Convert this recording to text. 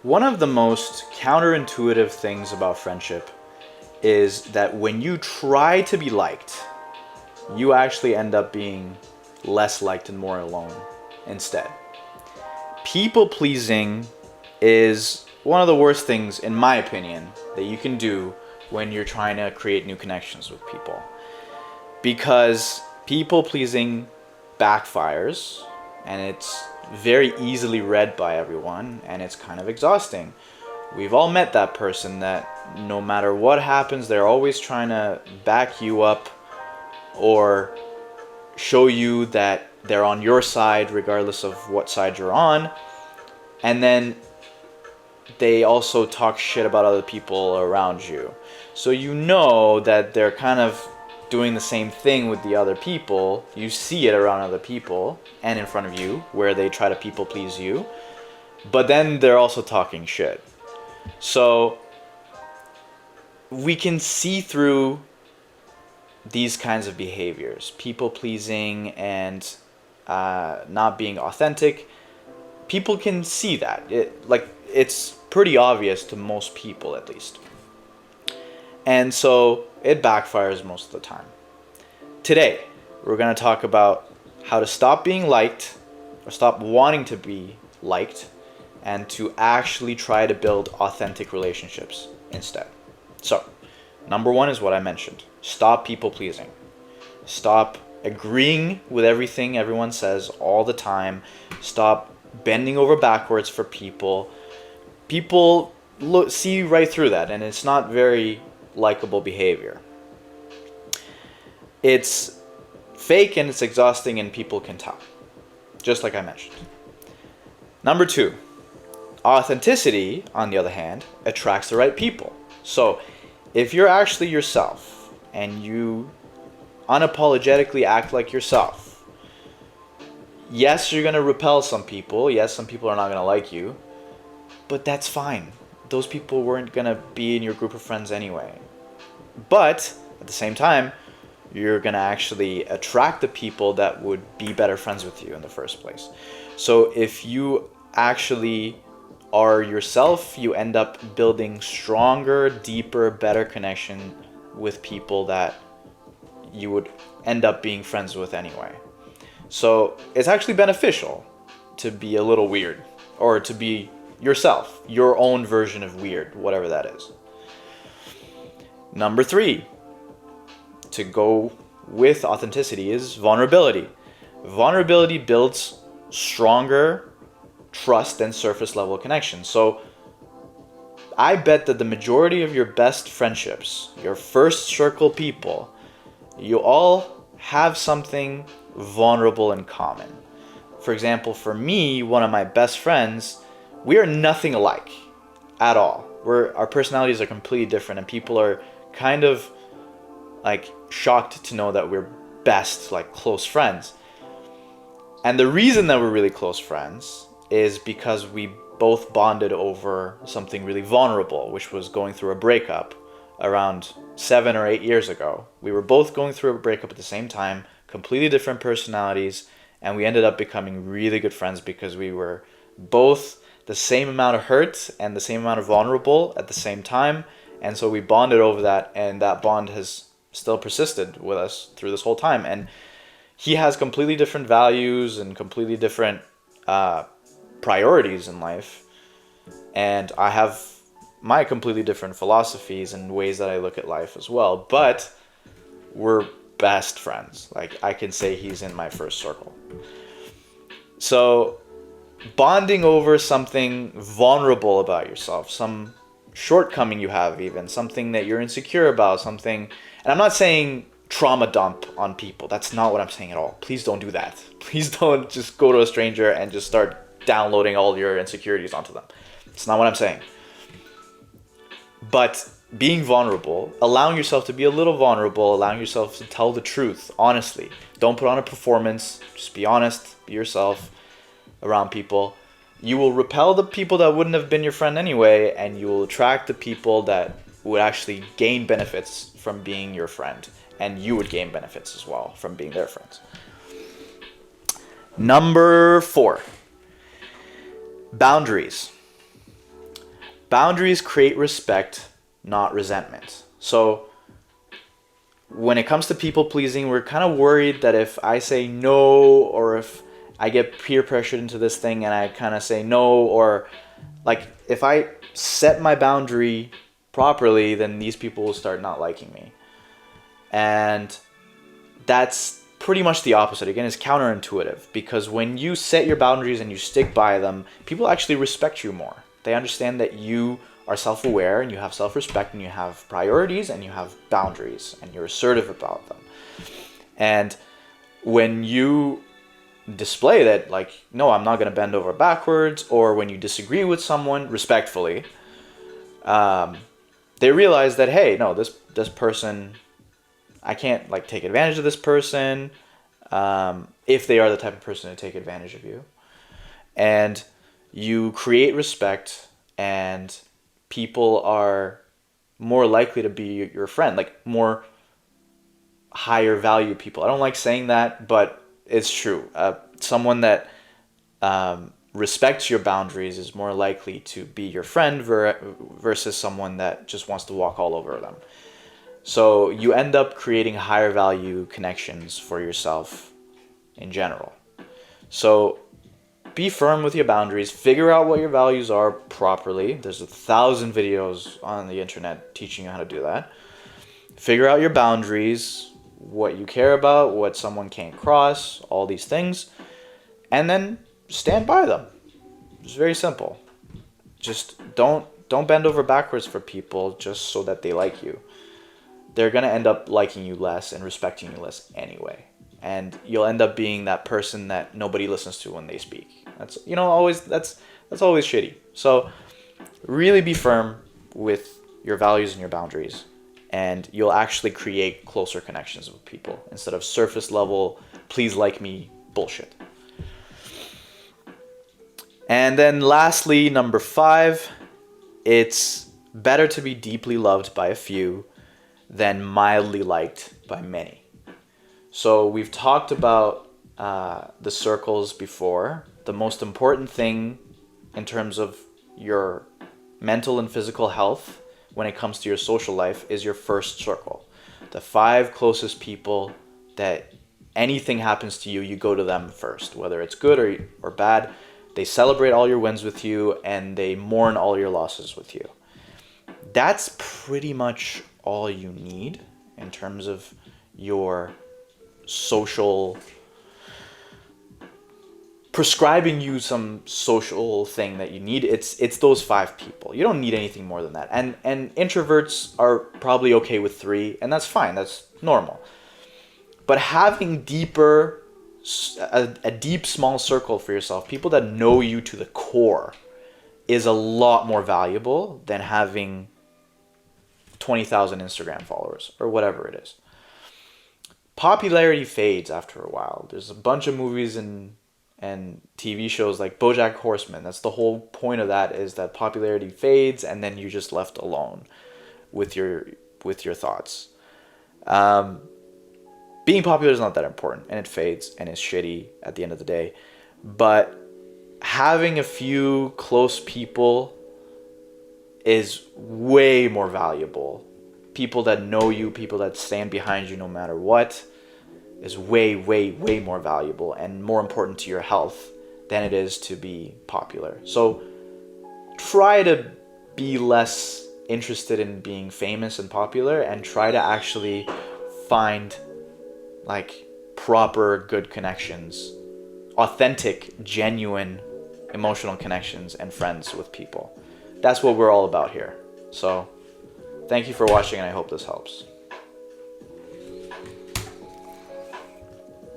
One of the most counterintuitive things about friendship is that when you try to be liked, you actually end up being less liked and more alone instead. People pleasing is one of the worst things, in my opinion, that you can do when you're trying to create new connections with people. Because people pleasing backfires, and it's very easily read by everyone, and it's kind of exhausting. We've all met that person that no matter what happens, they're always trying to back you up or show you that they're on your side regardless of what side you're on. And then they also talk shit about other people around you. So you know that they're kind of doing the same thing with the other people. You see it around other people and in front of you where they try to people please you. But then they're also talking shit. So we can see through these kinds of behaviors, people pleasing and not being authentic. People can see that. It's pretty obvious to most people, at least. And so it backfires most of the time. Today, we're going to talk about how to stop being liked or stop wanting to be liked and to actually try to build authentic relationships instead. So, number one is what I mentioned. Stop people pleasing. Stop agreeing with everything everyone says all the time. Stop bending over backwards for people. People see right through that, and it's not very likable behavior. It's fake and it's exhausting, and people can tell, just like I mentioned. Number two, authenticity, on the other hand, attracts the right people. So if you're actually yourself and you unapologetically act like yourself, yes, you're going to repel some people. Yes, some people are not going to like you, but that's fine. Those people weren't going to be in your group of friends anyway. But at the same time, you're going to actually attract the people that would be better friends with you in the first place. So if you actually are yourself, you end up building stronger, deeper, better connection with people that you would end up being friends with anyway. So it's actually beneficial to be a little weird, or to be yourself, your own version of weird, whatever that is. Number three, to go with authenticity, is vulnerability. Vulnerability builds stronger trust and surface level connection. So I bet that the majority of your best friendships, your first circle people, you all have something vulnerable in common. For example, for me, one of my best friends, we are nothing alike at all. Our personalities are completely different, and people are kind of like shocked to know that we're best, like close friends. And the reason that we're really close friends is because we both bonded over something really vulnerable, which was going through a breakup around 7 or 8 years ago. We were both going through a breakup at the same time, completely different personalities, and we ended up becoming really good friends because we were both the same amount of hurt and the same amount of vulnerable at the same time. And so we bonded over that, and that bond has still persisted with us through this whole time. And he has completely different values and completely different priorities in life, and I have my completely different philosophies and ways that I look at life as well, but we're best friends. Like, I can say he's in my first circle. So bonding over something vulnerable about yourself, some shortcoming you have, even something that you're insecure about, something, and I'm not saying trauma dump on people. That's not what I'm saying at all. Please don't do that. Please don't just go to a stranger and just start downloading all your insecurities onto them. It's not what I'm saying. But being vulnerable, allowing yourself to be a little vulnerable, allowing yourself to tell the truth, honestly. Don't put on a performance. Just be honest, be yourself around people. You will repel the people that wouldn't have been your friend anyway, and you will attract the people that would actually gain benefits from being your friend. And you would gain benefits as well from being their friends. Number 4, boundaries. Boundaries create respect, not resentment. So when it comes to people pleasing, we're kind of worried that if I say no, or if I get peer pressured into this thing and I kind of say no, or like if I set my boundary properly, then these people will start not liking me. And that's pretty much the opposite. Again, it's counterintuitive, because when you set your boundaries and you stick by them, people actually respect you more. They understand that you are self-aware and you have self-respect and you have priorities and you have boundaries and you're assertive about them. And when you display that, like, no, I'm not going to bend over backwards, or when you disagree with someone respectfully, they realize that, hey, no, this person, I can't like take advantage of this person, if they are the type of person to take advantage of you. And you create respect, and people are more likely to be your friend, like more higher value people. I don't like saying that, but it's true. Someone that respects your boundaries is more likely to be your friend versus someone that just wants to walk all over them. So you end up creating higher value connections for yourself in general. So be firm with your boundaries. Figure out what your values are properly. There's 1,000 videos on the internet teaching you how to do that. Figure out your boundaries, what you care about, what someone can't cross, all these things, and then stand by them. It's very simple. Just don't bend over backwards for people just so that they like you. They're going to end up liking you less and respecting you less anyway. And you'll end up being that person that nobody listens to when they speak. That's always shitty. So really be firm with your values and your boundaries, and you'll actually create closer connections with people instead of surface level, please like me bullshit. And then lastly, number 5, it's better to be deeply loved by a few than mildly liked by many. So we've talked about the circles before. The most important thing in terms of your mental and physical health when it comes to your social life is your first circle. The 5 closest people that anything happens to you, you go to them first, whether it's good or bad. They celebrate all your wins with you and they mourn all your losses with you. That's pretty much all you need in terms of your social, prescribing you some social thing that you need. It's those 5 people. You don't need anything more than that. And introverts are probably okay with 3, and that's fine. That's normal. But having a deep small circle for yourself, people that know you to the core, is a lot more valuable than having 20,000 Instagram followers or whatever it is. Popularity fades after a while. There's a bunch of movies and TV shows like BoJack Horseman. That's the whole point of that, is that popularity fades and then you're just left alone with your thoughts. Being popular is not that important, and it fades and it's shitty at the end of the day. But having a few close people is way more valuable. People that know you, people that stand behind you no matter what, is way, way, way more valuable and more important to your health than it is to be popular. So try to be less interested in being famous and popular, and try to actually find like proper good connections, authentic, genuine, emotional connections and friends with people. That's what we're all about here. So thank you for watching, and I hope this helps.